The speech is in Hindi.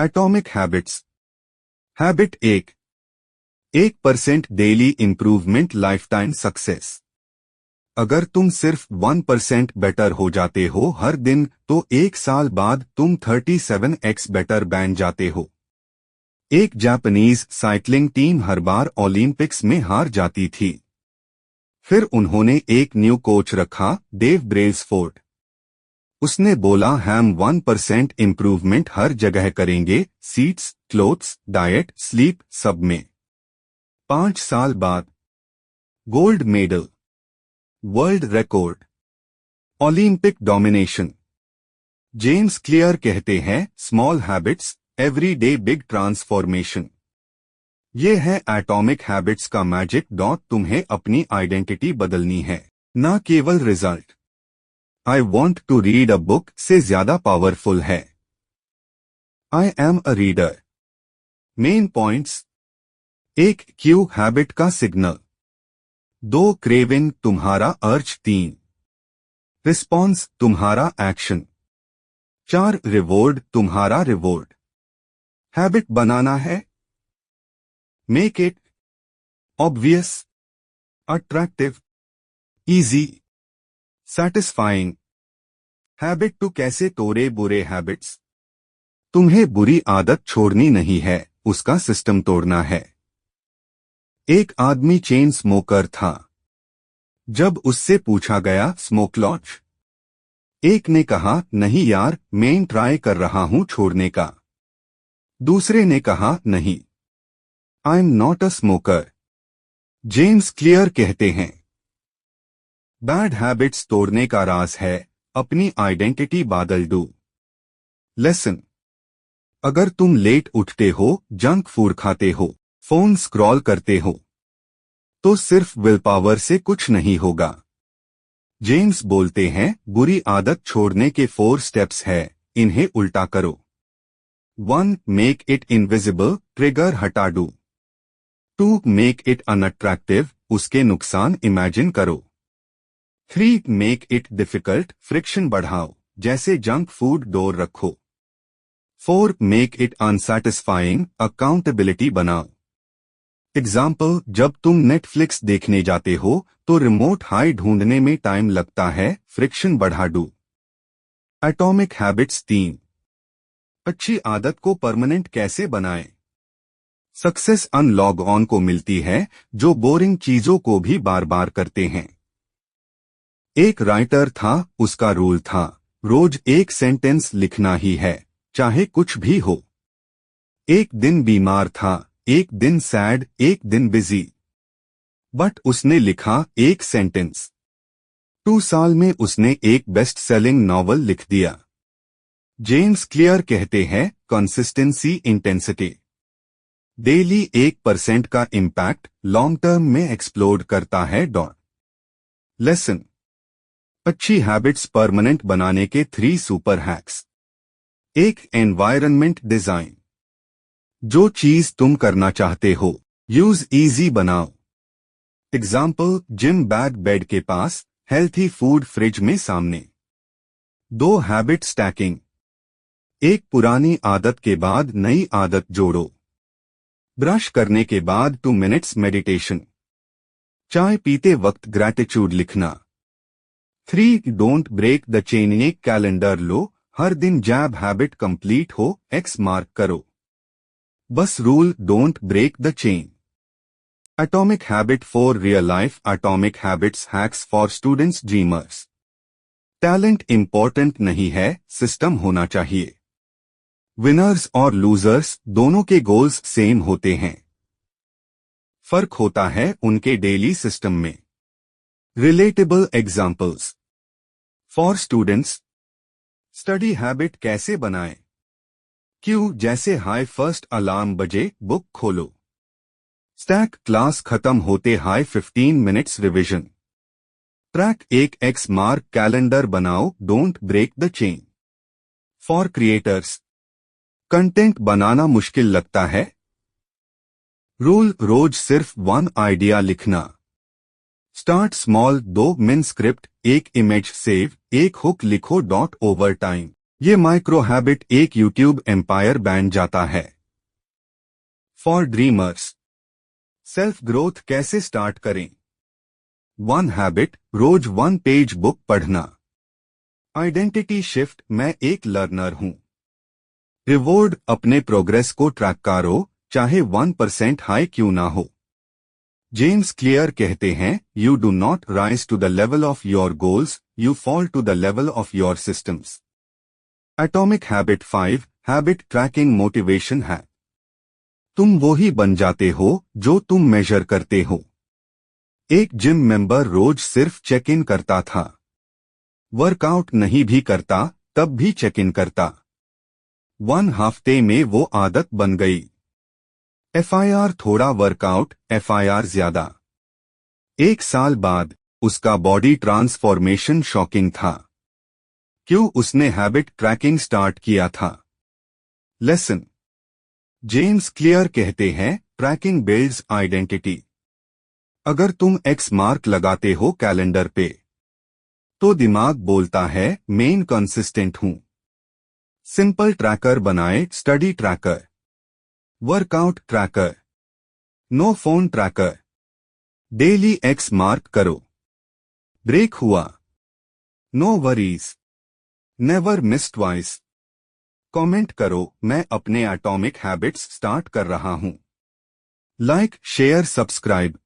Atomic habits. Habit 1% daily improvement life time success. अगर तुम सिर्फ 1% बेटर हो जाते हो हर दिन तो 1 साल बाद तुम 37x बेटर बन जाते हो। एक जापानीज साइकिलिंग टीम हर बार ओलंपिक्स में हार जाती थी। फिर उन्होंने एक न्यू कोच रखा, डेव ब्रेसफोर्ड। उसने बोला हम 1% इम्प्रूवमेंट हर जगह करेंगे, सीट्स, क्लोथ्स, डाइट, स्लीप, सब में। 5 साल बाद gold medal, world record, Olympic domination. James Clear कहते हैं small habits every day big transformation. ये है एटॉमिक हैबिट्स का मैजिक डॉट। तुम्हें अपनी आइडेंटिटी बदलनी है, न केवल result. I want to read a book से ज्यादा पावरफुल है I am a reader. Main points. 1 cue habit का सिग्नल। 2 क्रेविंग तुम्हारा अर्ज। 3 रिस्पॉन्स तुम्हारा एक्शन। 4 रिवॉर्ड तुम्हारा रिवॉर्ड। हैबिट बनाना है, make it obvious, attractive, easy, satisfying. Habit 2 कैसे तोड़े बुरे हैबिट्स। तुम्हें बुरी आदत छोड़नी नहीं है, उसका सिस्टम तोड़ना है। एक आदमी चेन स्मोकर था। जब उससे पूछा गया स्मोक लॉज, एक ने कहा नहीं यार मैं ट्राई कर रहा हूं छोड़ने का। दूसरे ने कहा नहीं, I am not a smoker. James Clear कहते हैं बैड हैबिट्स तोड़ने का राज है अपनी आइडेंटिटी बदल दो। लेसन। अगर तुम लेट उठते हो, जंक फूड खाते हो, फोन स्क्रॉल करते हो, तो सिर्फ विल पावर से कुछ नहीं होगा। जेम्स बोलते हैं बुरी आदत छोड़ने के 4 स्टेप्स है, इन्हें उल्टा करो। 1 मेक इट इनविजिबल, ट्रिगर हटा दो। 2 मेक इट अनअट्रैक्टिव, उसके नुकसान इमेजिन करो। 3 मेक इट डिफिकल्ट, फ्रिक्शन बढ़ाओ, जैसे जंक फूड दूर रखो। 4 मेक इट अनसैटिस्फाइंग, अकाउंटेबिलिटी बनाओ। एग्जाम्पल, जब तुम नेटफ्लिक्स देखने जाते हो तो रिमोट हाई ढूंढने में टाइम लगता है, फ्रिक्शन बढ़ा दो। Atomic habits 3। अच्छी आदत को परमानेंट कैसे बनाएं। सक्सेस अन लॉग ऑन को मिलती है जो बोरिंग चीजों को भी बार बार करते हैं। एक राइटर था, उसका रूल था रोज 1 सेंटेंस लिखना ही है, चाहे कुछ भी हो। एक दिन बीमार था, एक दिन सैड, एक दिन बिजी, बट उसने लिखा 1 सेंटेंस। 2 साल में उसने एक बेस्ट सेलिंग नॉवल लिख दिया। जेम्स क्लियर कहते हैं कंसिस्टेंसी इंटेंसिटी। डेली 1% का इम्पैक्ट लॉन्ग टर्म में एक्सप्लोड करता है। लेसन। अच्छी हैबिट्स परमानेंट बनाने के 3 सुपर हैक्स। 1 environment design. जो चीज तुम करना चाहते हो यूज इजी बनाओ। एग्जाम्पल, जिम बैग बेड के पास, हेल्थी फूड फ्रिज में सामने। 2 हैबिट स्टैकिंग। एक पुरानी आदत के बाद नई आदत जोड़ो। ब्रश करने के बाद 2 मिनट्स मेडिटेशन। चाय पीते वक्त ग्रैटिट्यूड लिखना। 3 डोंट ब्रेक द चेन। एक कैलेंडर लो, हर दिन जैब हैबिट कंप्लीट हो, एक्स मार्क करो। बस rule, don't break the chain. Atomic habit for real life. Atomic habits hacks for students dreamers. Talent important नहीं है, सिस्टम होना चाहिए। विनर्स और लूजर्स दोनों के गोल्स सेम होते हैं, फर्क होता है उनके डेली सिस्टम में। Relatable examples for students. Study habit कैसे बनाएं। क्यों, जैसे हाई फर्स्ट अलार्म बजे, बुक खोलो। स्टैक, क्लास खत्म होते हाई 15 मिनट्स रिवीजन। ट्रैक, एक एक्स मार्क, कैलेंडर बनाओ, don't break the chain. For creators. Content बनाना मुश्किल लगता है। रूल, रोज सिर्फ 1 आइडिया लिखना। स्टार्ट स्मॉल, 2 मिन स्क्रिप्ट, 1 इमेज सेव, 1 हुक लिखो। ओवर टाइम ये माइक्रो हैबिट एक यूट्यूब एम्पायर बन जाता है। फॉर ड्रीमर्स, सेल्फ ग्रोथ कैसे स्टार्ट करें? 1 हैबिट, रोज 1 पेज बुक पढ़ना। आइडेंटिटी शिफ्ट, मैं एक लर्नर हूं। रिवॉर्ड, अपने प्रोग्रेस को ट्रैक करो, चाहे 1% हाई क्यों ना हो। जेम्स क्लियर कहते हैं, you do not rise to the level of your goals, you fall to the level of your systems. Atomic habit 5, habit tracking motivation है। तुम वो ही बन जाते हो जो तुम मेजर करते हो। एक जिम मेंबर रोज सिर्फ चेक इन करता था। वर्कआउट नहीं भी करता, तब भी चेक इन करता। 1 हफ्ते में वो आदत बन गई। FIR थोड़ा वर्कआउट, FIR ज्यादा। 1 साल बाद उसका बॉडी ट्रांसफॉर्मेशन शॉकिंग था। क्यों? उसने हैबिट ट्रैकिंग स्टार्ट किया था। लेसन, जेम्स क्लियर कहते हैं, ट्रैकिंग बिल्ड्स आइडेंटिटी। अगर तुम X मार्क लगाते हो कैलेंडर पे, तो दिमाग बोलता है मैं कंसिस्टेंट हूं। सिंपल ट्रैकर बनाए, study tracker, workout tracker, no phone tracker. Daily X mark करो। ब्रेक हुआ, no worries, never miss twice. Comment करो, मैं अपने एटॉमिक हैबिट्स स्टार्ट कर रहा हूं। Like, share, subscribe.